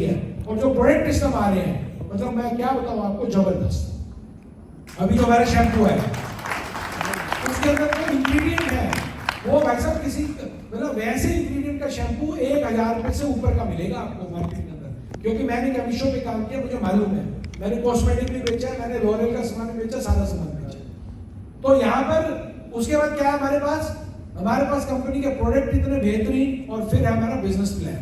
है। और जो प्रोडक्ट सिस्टम आ रहे हैं, मतलब मैं क्या बताऊं आपको, जबरदस्त। अभी जो हमारा शैम्पू है उसके अंदर जो इंग्रेडिएंट है वो भाई साहब किसी मतलब वैसे इंग्रेडिएंट का शैम्पू 1000 रुपए से ऊपर का मिलेगा आपको मार्केट के अंदर। क्योंकि मैंने केमिस्ट्री पे काम किया, मुझे मालूम है। मैंने कॉस्मेटिक भी बेचा, मैंने लॉरियल का सामान भी बेचा, सारा सामान बेचा। तो यहाँ पर उसके बाद क्या है हमारे पास कंपनी के प्रोडक्ट इतने बेहतरीन, और फिर हमारा बिजनेस प्लान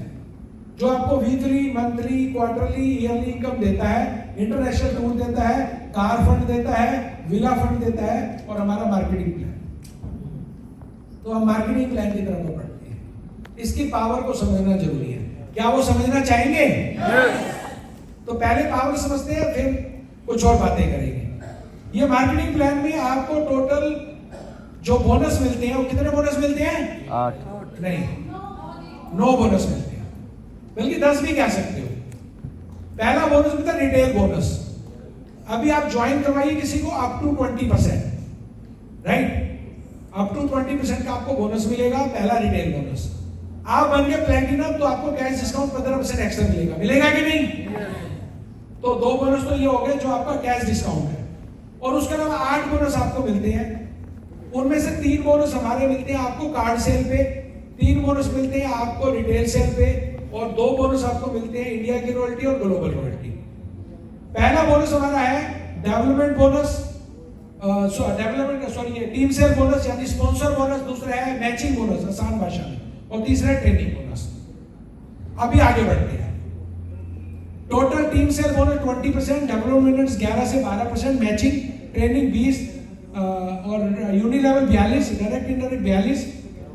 जो आपको weekly, monthly, quarterly, yearly income देता है, इंटरनेशनल टूर देता है, कार फंड देता है, विला फंड देता है, और हमारा मार्केटिंग प्लान। तो हम मार्केटिंग प्लान की तरफ बढ़ते हैं। इसकी पावर को समझना जरूरी है। क्या वो समझना चाहेंगे? तो पहले पावर समझते हैं, फिर कुछ और बातें करेंगे। ये मार्केटिंग प्लान में आपको टोटल जो बोनस मिलते हैं वो कितने बोनस मिलते हैं? 8 नहीं, 9 बोनस मिलते हैं, बल्कि 10 भी कह सकते हो। पहला बोनस मिलता है रिटेल बोनस। अभी आप ज्वाइन करवाइए किसी को up to 20%, right? Up to 20% का आपको बोनस मिलेगा, पहला रिटेल बोनस। आप बन गए प्लैटिनम तो आपको कैश डिस्काउंट 15% एक्स्ट्रा मिलेगा, मिलेगा कि नहीं? तो 2 बोनस तो ये हो गए जो आपका कैश डिस्काउंट है। और उसके अलावा 8 बोनस आपको मिलते हैं। उनमें से 3 बोनस हमारे मिलते हैं आपको कार्ड सेल पे, 3 बोनस मिलते हैं आपको रिटेल सेल पे, और 2 बोनस आपको मिलते हैं इंडिया की रॉयल्टी और ग्लोबल रॉयल्टी। पहला बोनस हमारा है डेवलपमेंट बोनस, ये टीम सेल बोनस यानी स्पॉन्सर बोनस। दूसरा है मैचिंग बोनस आसान भाषा में, और तीसरा है ट्रेनिंग बोनस। अभी आगे बढ़ते हैं। Total team sale bonus 20%, development bonus 11 से 12%, मैचिंग ट्रेनिंग 20, और unilevel 42, direct indirect 42,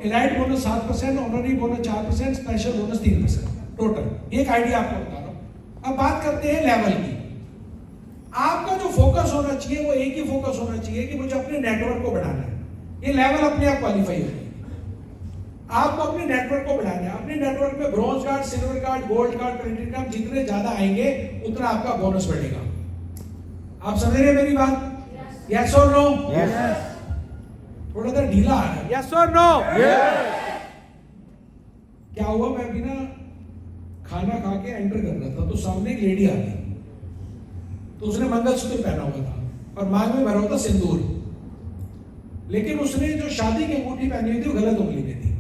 elite bonus 7%, honorary bonus 4%, special bonus 3%। Total एक आइडिया आपको बता रहा हूं। अब बात करते हैं लेवल की। आपका जो फोकस होना चाहिए वो एक ही फोकस होना चाहिए कि मुझे अपने नेटवर्क को बढ़ाना है। ये लेवल अपने आप क्वालिफाई होगी। आपको अपने नेटवर्क को बढ़ाना है। अपने नेटवर्क में bronze card, silver card, gold card, platinum card जितने ज्यादा आएंगे उतना आपका बोनस बढ़ेगा। आप समझ रहे हैं मेरी बात? यस और नो? यस। थोड़ा सा ढीला आ रहा है। यस और नो? क्या हुआ, मैं अभी ना खाना खा के एंटर कर रहा था तो सामने एक लेडी आ गई। तो उसने मंगलसूत्र पहना हुआ था और मांग में भरा हुआ था सिंदूर, लेकिन उसने जो शादी की अंगूठी पहनी हुई थी वो गलत उंगली में थी।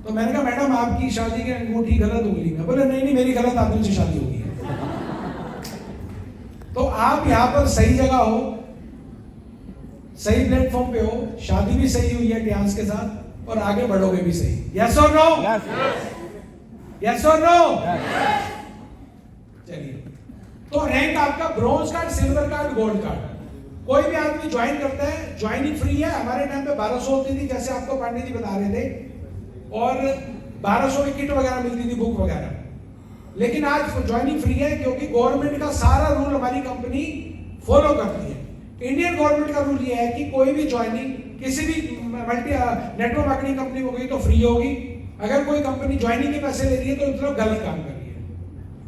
तो मैंने कहा मैडम आपकी शादी की अंगूठी गलत उंगली में। बोले नहीं मेरी गलत आदमी से शादी होगी है। तो आप यहाँ पर सही जगह हो, सही प्लेटफॉर्म पे हो, शादी भी सही हुई है ड्यांस के साथ, और आगे बढ़ोगे भी सही। यस और नो? यस और नो? चलिए, तो रैंक आपका bronze card, silver card, gold card. कोई भी आदमी ज्वाइन करता है, ज्वाइनिंग फ्री है। हमारे टाइम पे 1200 होती थी, जैसे आपको पांडे जी बता रहे थे, और 1200 की किट वगैरह मिलती थी, बुक वगैरह। लेकिन आज ज्वाइनिंग फ्री है, क्योंकि गवर्नमेंट का सारा रूल हमारी कंपनी फॉलो करती है। इंडियन गवर्नमेंट का रूल यह है कि कोई भी ज्वाइनिंग किसी भी मल्टी नेटवर्क मार्केटिंग कंपनी हो गई तो फ्री होगी। अगर कोई कंपनी ज्वाइनिंग के पैसे ले रही है तो मतलब गलत काम कर रही है।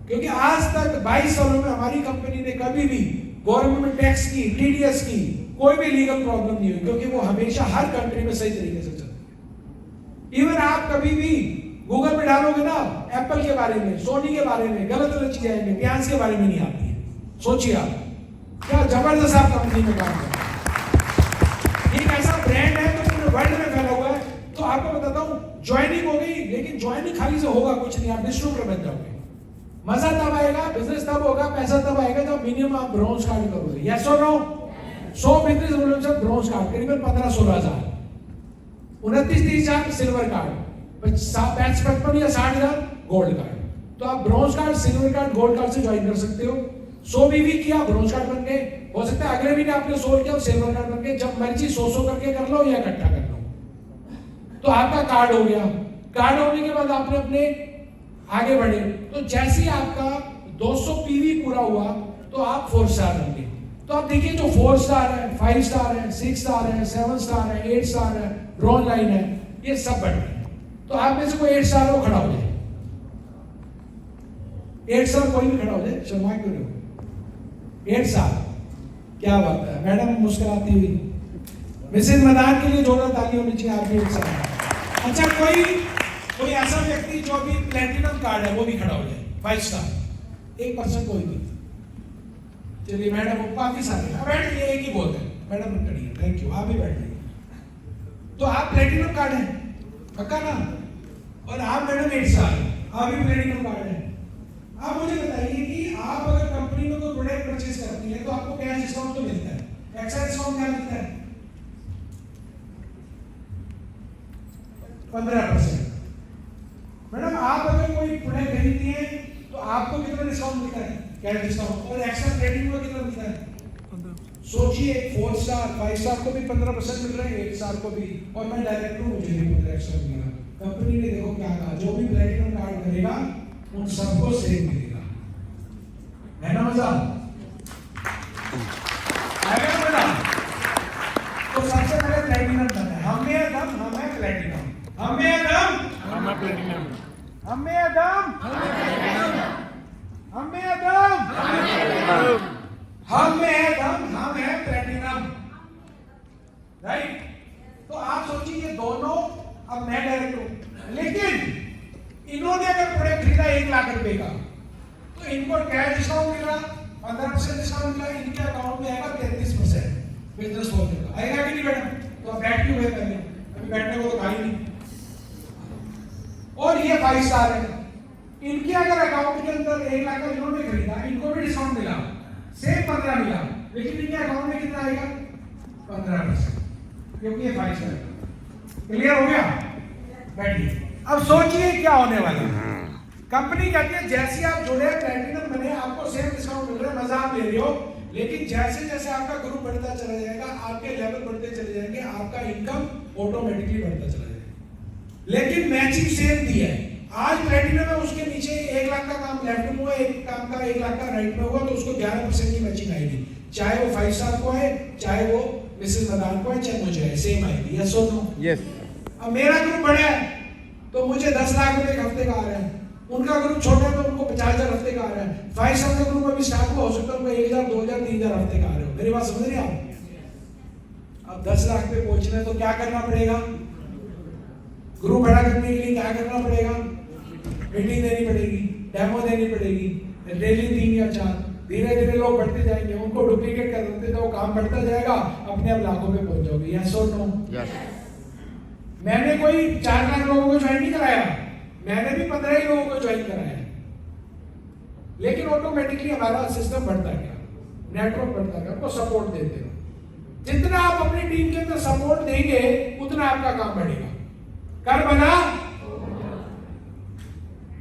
क्योंकि आज तक 22 सालों में हमारी कंपनी ने कभी भी गवर्नमेंट टैक्स की, टीडीएस की कोई भी लीगल प्रॉब्लम नहीं हुई, क्योंकि वो हमेशा हर कंट्री में सही तरीके से चलती है। इवन आप कभी भी गूगल पे डालोगे ना एप्पल के बारे में, सोनी के बारे में, गलत चीजें आएंगे, प्याज के बारे में नहीं आती है। सोचिए आप क्या जबरदस्त आप कंपनी में काम कर रहे हैं। एक ऐसा ब्रांड है जो पूरे वर्ल्ड में फैला हुआ है। तो आपको बताता हूं, ज्वाइनिंग हो गई, लेकिन ज्वाइनिंग खाली से होगा कुछ नहीं, आप डिस्ट्रीब्यूटर बन जाओगे। मजा तब आएगा, बिजनेस तब होगा, पैसा तब आएगा जब मिनिमम आप ब्रॉन्ज कार्ड करोगे। यस और नो? 100 बिजनेस बोलो सब ब्रॉन्ज कार्ड, करीबन 15-16 हजार, 29-30 हजार सिल्वर कार्ड, 55 या 60 हजार गोल्ड कार्ड। तो आप bronze card, silver card, gold card से ज्वाइन कर सकते हो। 100 भी किया, ब्रॉन्ज कार्ड बन गए। हो सकता है अगले महीने आपने 100 किया, सिल्वर कार्ड बन गए। जब मर्जी 100 करके कर लो या इकट्ठा कर लो, तो आपका कार्ड हो गया। कार्ड होने के बाद आपने अपने आगे बढ़े, तो जैसे ही आपका 200 पीवी पूरा हुआ तो आप 4 स्टार बन गए। तो आप देखिए जो 4 स्टार है, 5 स्टार है, 6 स्टार है, 7 स्टार है, 8 स्टार है, ब्रॉन्ज लाइन है, ये सब बढ़ गए। तो आप में से कोई 8 स्टार हो, खड़ा हो जाए। 8 स्टार कोई भी खड़ा हो जाए, शर्मा क्यों नहीं हो? 8 स्टार, क्या बात है मैडम मुस्कुराती हुई। मिसेज मदान के लिए जोरदार ताली होनी चाहिए आपकी। 8 स्टार। अच्छा, कोई ऐसा व्यक्ति जो अभी प्लेटिनम कार्ड है वो भी खड़ा हो जाए। 5 स्टार 1% कोई नहीं। चलिए मैडम काफी सारे बैठ गए, एक ही बोलते हैं मैडम करिए, थैंक यू, आप भी बैठ जाइए। तो आप प्लेटिनम कार्ड है पक्का ना, और आप मैडम 8 स्टार आप भी प्लेटिनम कार्ड है। आप मुझे बताइए कि आप अगर कंपनी में कोई प्रोडक्ट परचेज करती है तो आपको क्या डिस्काउंट तो मिलता है, एक्स्ट्रा डिस्काउंट क्या मिलता है? 15%। मैडम आप अगर कोई प्रोडक्ट खरीदती है तो आपको कितना डिस्काउंट मिलता है, कैश डिस्काउंट, और एक्स्ट्रा क्रेडिट का कितना मिलता है? सोचिए 4 स्टार 5 स्टार को भी 15% मिल रहा है, 8 स्टार को भी, और मैं डायरेक्ट हूं, मुझे भी 15 एक्स्ट्रा मिला। कंपनी ने देखो क्या कहा, जो भी प्लेटिनम कार्ड करेगा उन सबको सेम मिलेगा, है ना मजा? आएगा ना मजा? तो सबसे पहले प्लेटिनम करना है, हमें दम हमें प्लेटिनम, हमें दम हमें प्लेटिनम, हमें दम हमें दम हमें दम हमें प्लेटिनम, राइट? तो आप सोचिए ये दोनों, अब मैं डायरेक्ट हूं, लेकिन इन्होंने अगर प्रोडक्ट खरीदा 1 लाख रुपए का तो इनको कैश डिस्काउंट मिला, 15% डिस्काउंट मिला, इनके अकाउंट में आएगा 33% बिजनेस होने का, आएगा कि नहीं मैडम? तो आप बैठ क्यों हुए पहले, अभी बैठने को तो कहा ही नहीं। और ये 5 स्टार है, इनके अगर अकाउंट के अंदर 1 लाख का इन्होंने खरीदा, इनको भी डिस्काउंट मिला, सेम 15 मिला, लेकिन इनके अकाउंट में कितना आएगा? 15%, क्योंकि ये 5 स्टार। क्लियर हो गया? बैठिए। अब सोचिए क्या होने वाला है। कंपनी कहती है जैसे आप जुड़े प्लैटिनम बने आपको सेम डिस्काउंट मिल रहा है, मजा आप ले रहे हो, लेकिन जैसे जैसे आपका ग्रुप बढ़ता चला जाएगा, आपके लेवल बढ़ते चले जाएंगे, आपका इनकम ऑटोमेटिकली बढ़ता चला जाएगा। लेकिन मैचिंग सेम दी है, आज प्लैटिनम है, उसके नीचे 1 लाख का काम लेफ्ट में हुआ, एक काम का 1 लाख का राइट में हुआ, तो उसको 11% की मैचिंग आएगी, चाहे वो 5 स्टार को है, चाहे वो मिसेस मदान को है, चाहे मुझे है, सेम आएगी। यस और नो? यस। अब मेरा ग्रुप बड़ा है तो मुझे 10 लाख रुपए एक हफ्ते का आ रहा है, उनका ग्रुप छोटा है तो उनको 50,000 हफ्ते का आ रहा है, 5 स्टार का ग्रुप अभी स्टार्ट हुआ, हो सकता है उनको 1,000 2,000 3,000 हफ्ते का आ रहे हो। मेरी बात समझ रहे हैं आप? अब 10 लाख पे पहुंचना है तो क्या करना पड़ेगा? ग्रुप बड़ा करने के लिए क्या करना पड़ेगा? मीटिंग देनी पड़ेगी, डेमो देनी पड़ेगी, डेली 3 या 4, धीरे धीरे लोग बढ़ते जाएंगे, उनको डुप्लीकेट कर देते तो वो काम बढ़ता जाएगा, अपने आप लाखों में पहुंच जाओगे। यस और नो? मैंने कोई 4 लाख लोगों को ज्वाइन नहीं कराया, मैंने भी 15 ही लोगों को ज्वाइन कराया, लेकिन ऑटोमेटिकली हमारा सिस्टम बढ़ता गया, नेटवर्क बढ़ता गया, उनको सपोर्ट देते रहो। जितना आप अपनी टीम के अंदर सपोर्ट देंगे उतना आपका काम बढ़ेगा। कर बना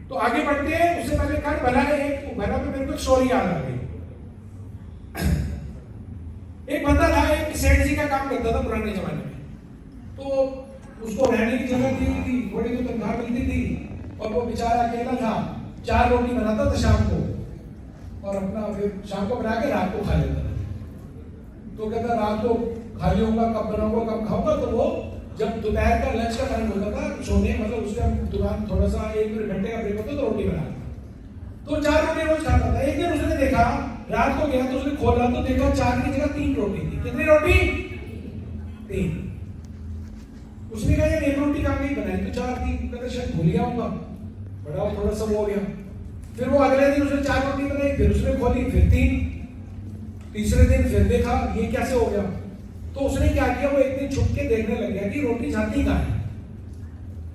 तो आगे बढ़ते हैं, उससे पहले कर बना एक बना तो मेरे को स्टोरी याद आ गई। एक बंदा था, एक सेठ जी का काम करता था पुराने जमाने में, तो उसको रहने की जगह दी थी, थोड़ी तो तनख्वाह मिलती थी, और वो बेचारा अकेला था, 4 रोटी बनाता था शाम को, और अपना फिर शाम को बना के रात को खा लेता था। तो कहता रात को खा लूंगा, कब बनाऊंगा कब खाऊंगा, तो वो जब दोपहर का लंच का टाइम होता था सोने, मतलब उस टाइम दुकान थोड़ा सा 1 घंटे का ब्रेक होता तो रोटी बनाता, तो 4 रोटी रोज खाता था। एक दिन उसने देखा, रात को गया तो उसने खोला तो देखा 4 की जगह 3 रोटी थी। कितनी रोटी? 3। उसने कहा यार 1 रोटी कहाँ गई, बनाई तो 4 थी, कहता शायद भूल गया होगा, बड़ा थोड़ा सा वो हो गया। फिर वो अगले दिन उसने 4 रोटी बनाई, फिर उसने खोली, फिर 3, तीसरे दिन फिर देखा ये कैसे हो गया, तो उसने क्या किया, वो एक दिन छुप के देखने लग गया कि रोटी जाती कहाँ है।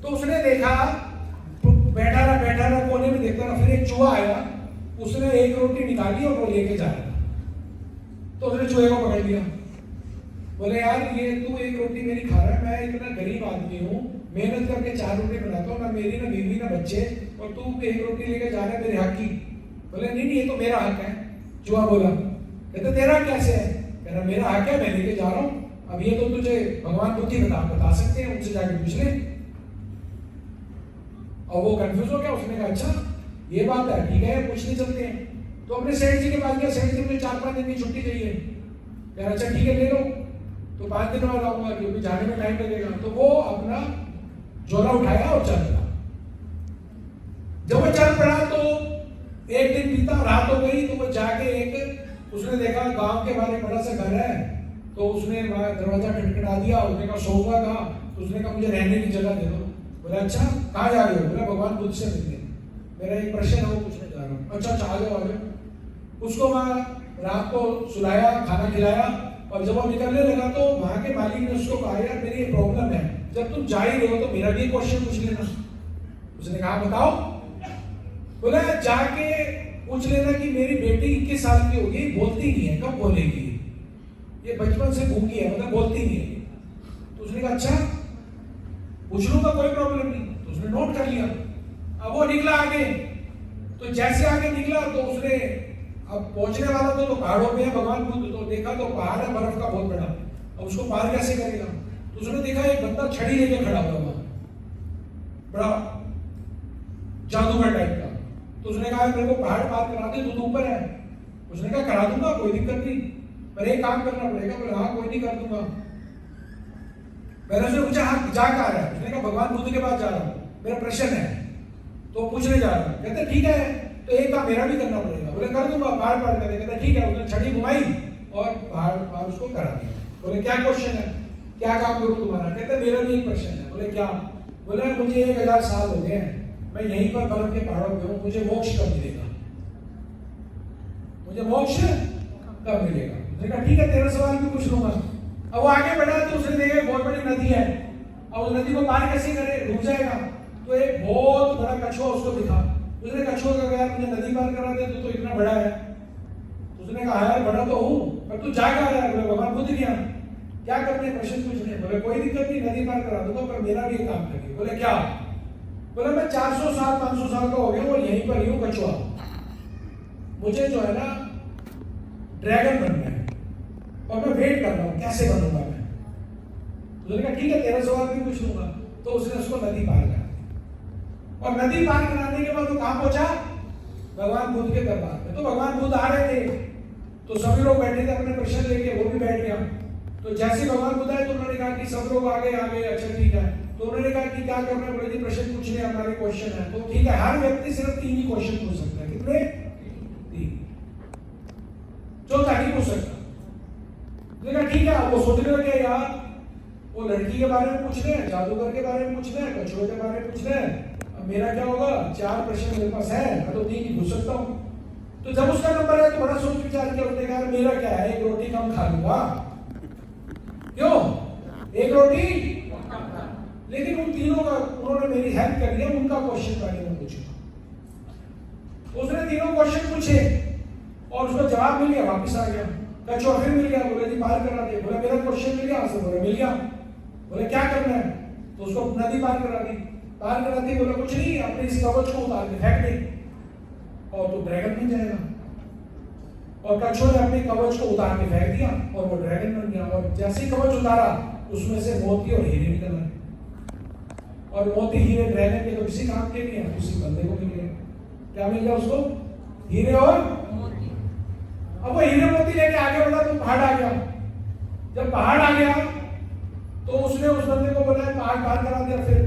तो उसने देखा, बैठा रहा कोने में देखता रहा, फिर एक चूहा आया, उसने 1 रोटी निकाली और वो लेके जा रहा, तो उसने चूहे को पकड़ लिया, बोले यार ये तू 1 रोटी मेरी खा रहा है, मैं इतना गरीब आदमी हूँ, मेहनत करके 4 रोटी बनाता हूँ, ना मेरी ना बीवी ना बच्चे, और तू 1 रोटी लेके जा रहा है मेरे हक की। बोले नहीं ये तो मेरा हक है। चूहा बोला, कहते तेरा कैसे है? कह रहा मेरा हक है, मैं लेके जा रहा हूँ, अब ये तो तुझे भगवान बुद्धि बता सकते हैं, उनसे जाके पूछ ले। और वो कंफ्यूज हो गया, उसने कहा अच्छा ये बात है, ठीक है पूछने चलते हैं। तो अपने सेठ जी के पास गया, सेठ जी मुझे 4-5 दिन की छुट्टी चाहिए, कह रहा अच्छा ठीक है ले लो, तो 5 दिन बाद आऊंगा क्योंकि जाने में टाइम लगेगा। तो वो अपना झोला उठाया और चल पड़ा। जब वो चल पड़ा तो एक दिन बीता, रात हो गई, तो वो जाके एक उसने देखा गांव के बाहर एक बड़ा सा घर है, तो उसने दरवाजा खटखटा दिया, उसने कहा सोऊंगा कहाँ? तो उसने कहा मुझे रहने की जगह दे दो। बोला अच्छा कहाँ जा रहे हो? बोला भगवान बुद्ध से मिलने, मेरा एक प्रश्न है वो पूछने जा बता रहा हूँ। अच्छा आ जाओ आ जाओ। उसको मैं रात को सुलाया, खाना खिलाया, और जब वो निकलने लगा तो वहां के मालिक ने उसको कहा, यार मेरी ये प्रॉब्लम है, जब तुम जा ही रहे हो तो मेरा भी क्वेश्चन पूछ लेना। उसने कहा बताओ। बोला जाके पूछ लेना कि मेरी बेटी 21 साल की होगी, बोलती नहीं है, कब बोलेगी, ये बचपन से भूखी है, मतलब बोलती नहीं है। तो उसने कहा अच्छा पूछ लूंगा, कोई प्रॉब्लम नहीं। तो उसने नोट कर लिया। अब वो निकला आगे, तो जैसे आगे निकला तो उसने, अब पहुंचने वाला तो पहाड़ों पे है भगवान बुद्ध, तो देखा तो पहाड़ है बर्फ का बहुत बड़ा, अब उसको पार कैसे करेगा। तो उसने देखा एक बंदा छड़ी लेके खड़ा हुआ वहां, बड़ा जादूगर टाइप का। तो उसने कहा मेरे को पहाड़ पार करा दे, तू ऊपर है। उसने कहा करा दूंगा, कोई दिक्कत नहीं, पर एक काम करना पड़ेगा। बोले हाँ कोई नहीं, कर दूंगा। मैंने उसने पूछा हाँ जा कहा रहा है। उसने कहा भगवान बुद्ध के पास जा रहा हूँ, मेरा प्रश्न है, तो पूछने जा रहा हूँ। कहते ठीक है, तो एक काम मेरा भी करना पड़ेगा। बोले कर दूंगा, पहाड़ पार कर। कहते ठीक है। उसने छड़ी घुमाई और पहाड़ पार उसको करा दिया। बोले क्या क्वेश्चन है, क्या काम करूं तुम्हारा। कहते मेरा भी एक प्रश्न है। बोले क्या। बोले मुझे 1000 साल हो गए हैं, मैं यहीं पर बर्फ के पहाड़ों पे हूँ, मुझे मोक्ष कब मिलेगा, मुझे मोक्ष कब मिलेगा। उसने कहा ठीक है, तेरा सवाल भी पूछ लूंगा। अब वो आगे बढ़ा तो उसने देखा बहुत बड़ी नदी है, अब उस नदी को पार कैसे करे, डूब जाएगा। तो एक बहुत बड़ा कछुआ उसको दिखा। उसने कछुआ का यार मुझे नदी पार करा दे, तो इतना बड़ा है। उसने कहा यार बड़ा तो हूँ, पर तू जा कहाँ रहा है। बोले भगवान बुद्ध गया, क्या करते प्रश्न पूछने। बोले कोई दिक्कत नहीं, नदी पार करा दूंगा, पर मेरा भी एक काम करिए। बोले क्या। बोले मैं 400 साल 500 साल का हो गया और यहीं पर ही हूँ कछुआ, मुझे जो है ना ड्रैगन बनना है, और मैं वेट कर रहा हूँ कैसे बनूंगा मैं। उसने कहा ठीक है, तेरा सवाल भी पूछ लूंगा। तो उसने उसको नदी पार करा दी, और नदी पार कराने के बाद वो कहाँ पहुंचा, भगवान बुद्ध के दरबार में। तो भगवान बुद्ध आ रहे थे, तो सभी लोग बैठे थे अपने प्रश्न लेके, वो भी बैठ गया। तो जैसे भगवान बुद्ध आए तो उन्होंने कहा कि सब लोग आगे आगे, अच्छा ठीक है। तो उन्होंने कहा कि क्या करना है। बोले प्रश्न पूछने हमारे क्वेश्चन है। तो ठीक है, हर व्यक्ति सिर्फ 3 ही क्वेश्चन पूछ सकता है। कितने, 3, चौथा नहीं पूछ सकता। देखा ठीक है। वो सोचने लगे यार वो लड़की के बारे में पूछ रहे हैं, जादूगर के बारे में पूछ रहे हैं, कछुए के बारे में पूछ रहे हैं, अब मेरा क्या होगा, 4 प्रश्न मेरे पास है, मैं तो 3 ही पूछ सकता हूँ। तो जब उसका नंबर है तो बड़ा सोच विचार किया, उसने कहा मेरा क्या है, 1 रोटी कम खा लूंगा। क्यों 1 रोटी, लेकिन उन तीनों का उन्होंने मेरी हेल्प कर दिया, उनका क्वेश्चन पहले मैं पूछूंगा। उसने तीनों क्वेश्चन पूछे और उसका जवाब मिल गया, वापस आ गया। कछुआ फिर मिल गया, बोले जी पार करा दिया। बोला मेरा क्वेश्चन मिल गया आंसर, बोले मिल गया। बोले क्या करना है, तो उसको नदी पार करा दी। पार करा दी, बोला कुछ नहीं, अपने इस कवच को उतार के फेंक दे और तो ड्रैगन बन जाएगा। और कछुआ ने अपने कवच को उतार के फेंक दिया और वो ड्रैगन बन गया। और जैसे ही कवच उतारा उसमें से मोती और हीरे निकल आए, और मोती हीरे ड्रैगन के तो किसी काम के नहीं है, उसी बंदे को मिल गया। क्या मिल गया उसको, हीरे और मोती। अब वो हीरे मोती लेके आगे बढ़ा तो पहाड़ आ गया। जब पहाड़ आ गया तो उसने उस बंदे को बोला पहाड़ पार करा दिया। फिर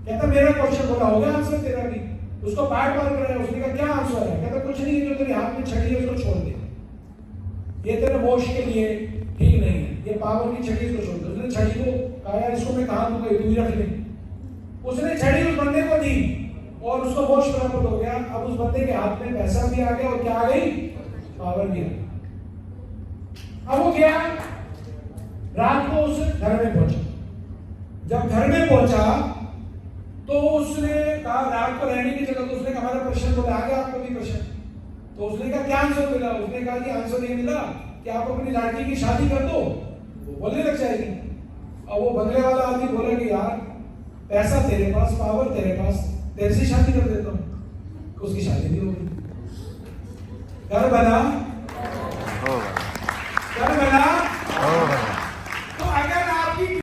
कहता मेरा क्वेश्चन बोला हो गया आंसर तेरा भी, उसको पहाड़ पार कराया। उसने कहा क्या आंसर है, कहता कुछ नहीं, जो तेरे हाथ में छड़ी है उसको छोड़ दे, ये तेरे मोक्ष के लिए ठीक नहीं है, ये पावर की छड़ी इसको छोड़ दे। उसने छड़ी को कहा यार इसको मैं कहाँ दूंगा, तू ही रख ले। उसने छड़ी उस बंदे को दी और उसको मोक्ष प्राप्त हो गया। अब उस बंदे के हाथ में पैसा भी आ गया और क्या आ गई, पावर भी आ गई। अब वो गया, रात को उस घर में पहुंचा। जब घर में पहुंचा तो उसने कहा रात को रहने की जगह, तो उसने कहा हमारा प्रश्न बोला आ गया आपको भी प्रश्न। तो उसने कहा क्या आंसर मिला। उसने कहा कि आंसर नहीं मिला कि आप अपनी लड़की की शादी कर दो, वो बोलने लग जाएगी। और वो बंगले वाला आदमी बोला कि यार पैसा तेरे पास, पावर तेरे पास, तेरे से शादी कर देता हूं। उसकी शादी भी हो गई, घर बना,